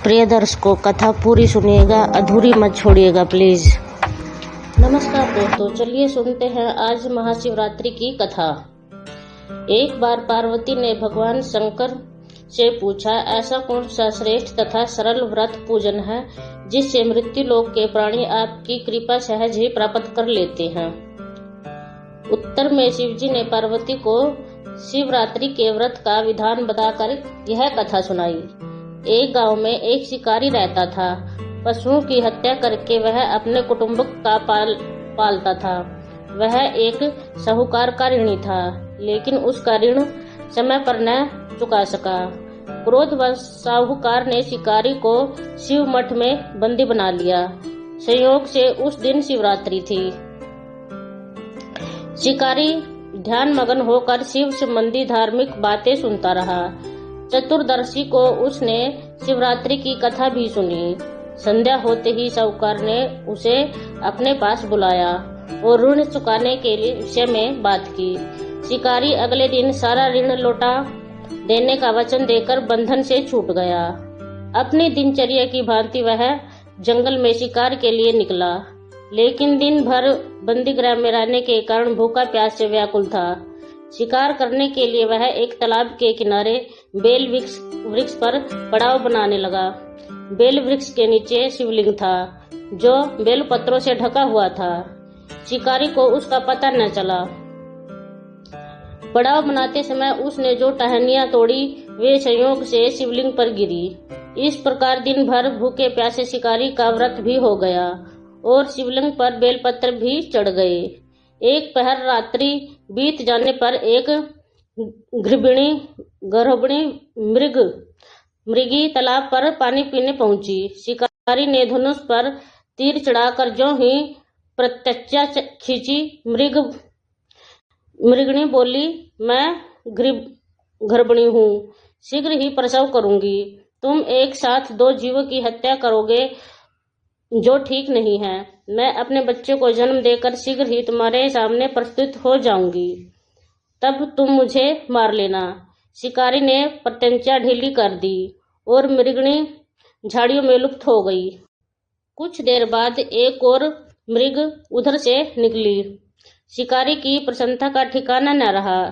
प्रिय दर्शकों, कथा पूरी सुनिएगा, अधूरी मत छोड़िएगा प्लीज। नमस्कार दोस्तों, चलिए सुनते हैं आज महाशिवरात्रि की कथा। एक बार पार्वती ने भगवान शंकर से पूछा, ऐसा कौन सा श्रेष्ठ तथा सरल व्रत पूजन है जिससे मृत्यु लोक के प्राणी आपकी कृपा सहज ही प्राप्त कर लेते हैं। उत्तर में शिवजी ने पार्वती को शिवरात्रि के व्रत का विधान बताकर यह कथा सुनाई। एक गांव में एक शिकारी रहता था। पशुओं की हत्या करके वह अपने कुटुंब का पालता था। वह एक साहूकार का ऋणी था, लेकिन उसका ऋण समय पर न चुका सका। क्रोधवश साहूकार ने शिकारी को शिव मठ में बंदी बना लिया। संयोग से उस दिन शिवरात्रि थी। शिकारी ध्यान मगन होकर शिव संबंधी धार्मिक बातें सुनता रहा। चतुर्दशी को उसने शिवरात्रि की कथा भी सुनी। संध्या होते ही साहूकार ने उसे अपने पास बुलाया और ऋण चुकाने के विषय में बात की। शिकारी अगले दिन सारा ऋण लौटा देने का वचन देकर बंधन से छूट गया। अपनी दिनचर्या की भांति वह जंगल में शिकार के लिए निकला, लेकिन दिन भर बंदीगृह में रहने के कारण भूखा प्यास से व्याकुल था। शिकार करने के लिए वह एक तालाब के किनारे बेल वृक्ष पर पड़ाव बनाने लगा। बेल वृक्ष के नीचे शिवलिंग था, जो बेल पत्रों से ढका हुआ था। शिकारी को उसका पता न चला। पड़ाव बनाते समय उसने जो टहनियां तोड़ी वे संयोग से शिवलिंग पर गिरी। इस प्रकार दिन भर भूखे प्यासे शिकारी का व्रत भी हो गया और शिवलिंग पर बेलपत्र भी चढ़ गए। एक पहर रात्रि बीत जाने पर एक गर्भिणी मृगी तालाब पर पानी पीने पहुंची। शिकारी ने धनुष पर तीर चढ़ाकर जो ही प्रत्यक्षा खींची, मृगिणी बोली, मैं गर्भिणी हूँ, शीघ्र ही प्रसव करूंगी। तुम एक साथ दो जीवों की हत्या करोगे, जो ठीक नहीं है। मैं अपने बच्चे को जन्म देकर शीघ्र ही तुम्हारे सामने प्रस्तुत हो जाऊंगी, तब तुम मुझे मार लेना। शिकारी ने प्रत्यंचा ढीली कर दी और मृगिणी झाड़ियों में लुप्त हो गई। कुछ देर बाद एक और मृग उधर से निकली। शिकारी की प्रसन्नता का ठिकाना न रहा।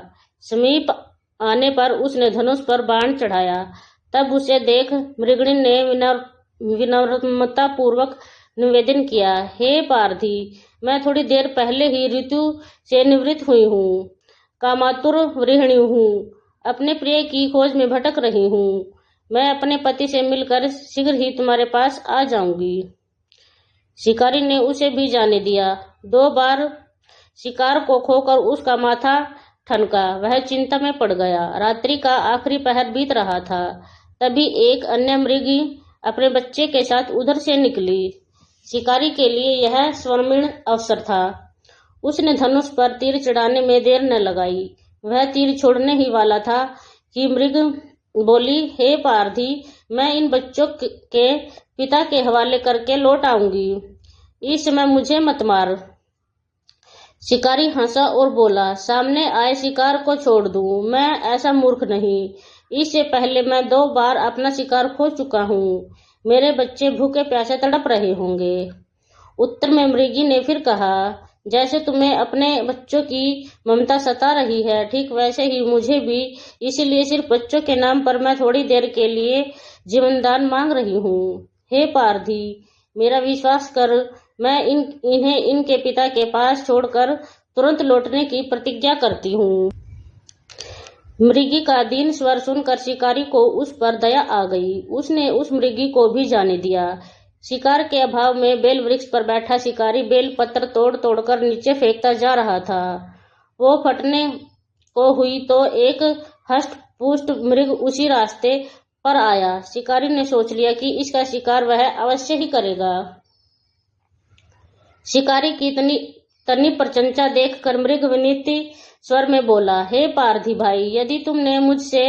समीप आने पर उसने धनुष पर बाण चढ़ाया। तब उसे देख मृगिणी ने विनम्रता पूर्वक निवेदन किया, हे पारधी, मैं थोड़ी देर पहले ही ऋतु से निवृत्त हुई हूँ, कामातुर गृहिणी हूँ, अपने प्रिय की खोज में भटक रही हूँ। मैं अपने पति से मिलकर शीघ्र ही तुम्हारे पास आ जाऊंगी। शिकारी ने उसे भी जाने दिया। 2 बार शिकार को खोकर उसका माथा ठनका। वह चिंता में पड़ गया। रात्रि का आखिरी पहर बीत रहा था। तभी एक अन्य मृगी अपने बच्चे के साथ उधर से निकली। शिकारी के लिए यह स्वर्णिम अवसर था। उसने धनुष पर तीर चढ़ाने में देर न लगाई। वह तीर छोड़ने ही वाला था कि मृग बोली, हे पारधी, मैं इन बच्चों के पिता के हवाले करके लौट आऊंगी। इस समय मुझे मत मार। शिकारी हंसा और बोला, सामने आए शिकार को छोड़ दूं, मैं ऐसा मूर्ख नहीं। इससे पहले मैं 2 बार अपना शिकार खो चुका हूँ। मेरे बच्चे भूखे प्यासे तड़प रहे होंगे। उत्तर में मृगी ने फिर कहा, जैसे तुम्हें अपने बच्चों की ममता सता रही है, ठीक वैसे ही मुझे भी। इसीलिए सिर्फ बच्चों के नाम पर मैं थोड़ी देर के लिए जीवनदान मांग रही हूँ। हे पारधी, मेरा विश्वास कर, मैं इन्हें इनके पिता के पास छोड़कर तुरंत लौटने की प्रतिज्ञा करती हूँ। मृगी का दीन स्वर सुनकर शिकारी को उस पर दया आ गई। उसने उस मृगी को भी जाने दिया। शिकार के अभाव में बेल वृक्ष पर बैठा शिकारी बेल पत्र तोड़ तोड़कर नीचे फेंकता जा रहा था। वो फटने को हुई तो एक हष्ट पुष्ट मृग उसी रास्ते पर आया। शिकारी ने सोच लिया कि इसका शिकार वह अवश्य ही करेगा। शिकारी की तनी प्रशंसा देखकर मृग विनीत स्वर में बोला, हे पारधी भाई, यदि तुमने मुझसे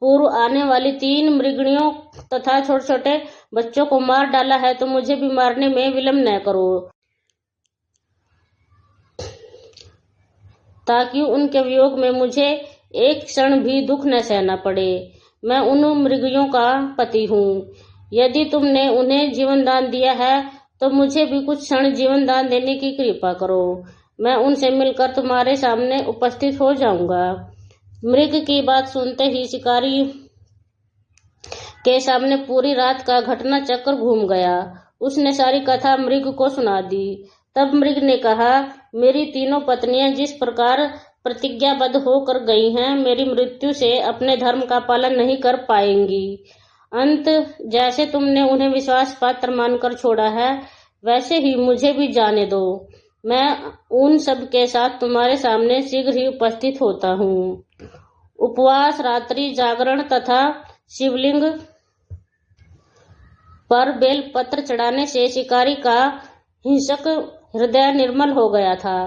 पूर्व आने वाली 3 मृगिणियों तथा छोटे छोटे बच्चों को मार डाला है तो मुझे भी मारने में विलंब न करो, ताकि उनके वियोग में मुझे एक क्षण भी दुख न सहना पड़े। मैं उन मृगियों का पति हूँ। यदि तुमने उन्हें जीवन दान दिया है तो मुझे भी कुछ क्षण जीवन दान देने की कृपा करो। मैं उनसे मिलकर तुम्हारे सामने उपस्थित हो जाऊंगा। मृग की बात सुनते ही शिकारी के सामने पूरी रात का घटना चक्र घूम गया। उसने सारी कथा मृग को सुना दी। तब मृग ने कहा, मेरी तीनों पत्नियां जिस प्रकार प्रतिज्ञाबद्ध होकर गई हैं, मेरी मृत्यु से अपने धर्म का पालन नहीं कर पाएंगी। अंत जैसे तुमने उन्हें विश्वास पात्र मानकर छोड़ा है, वैसे ही मुझे भी जाने दो। मैं उन सब के साथ तुम्हारे सामने शीघ्र ही उपस्थित होता हूँ। उपवास, रात्रि जागरण तथा शिवलिंग पर बेलपत्र चढ़ाने से शिकारी का हिंसक हृदय निर्मल हो गया था।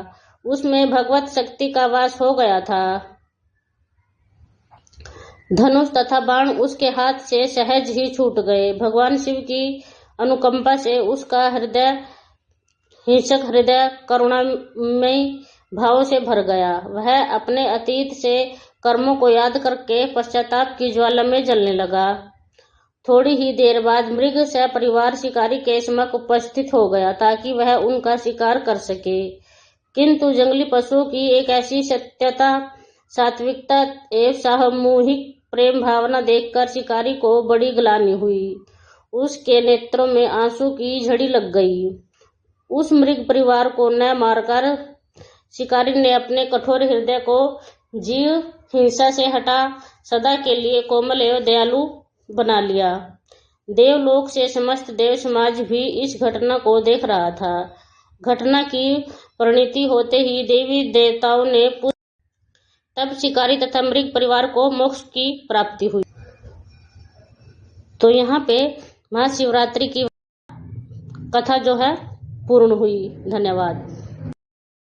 उसमें भगवत शक्ति का वास हो गया था। धनुष तथा बाण उसके हाथ से सहज ही छूट गए। भगवान शिव की अनुकंपा से उसका हिंसक हृदय करुणामय भावों से भर गया। वह अपने अतीत से कर्मों को याद करके पश्चाताप की ज्वाला में जलने लगा। थोड़ी ही देर बाद मृग सपरिवार शिकारी के समक्ष उपस्थित हो गया ताकि वह उनका शिकार कर सके। किंतु जंगली पशुओं की एक ऐसी सत्यता, सात्विकता एवं सामूहिक प्रेम भावना देखकर शिकारी को बड़ी ग्लानि हुई। उसके नेत्रों में आंसू की झड़ी लग गई। उस मृग परिवार को न मारकर शिकारी ने अपने कठोर हृदय को जीव हिंसा से हटा सदा के लिए कोमल एवं दयालु बना लिया। देवलोक से समस्त देव समाज भी इस घटना को देख रहा था। घटना की परिणति होते ही देवी देवताओं ने तब शिकारी तथा मृग परिवार को मोक्ष की प्राप्ति हुई। तो यहाँ पे महाशिवरात्रि की कथा जो है पूर्ण हुई। धन्यवाद।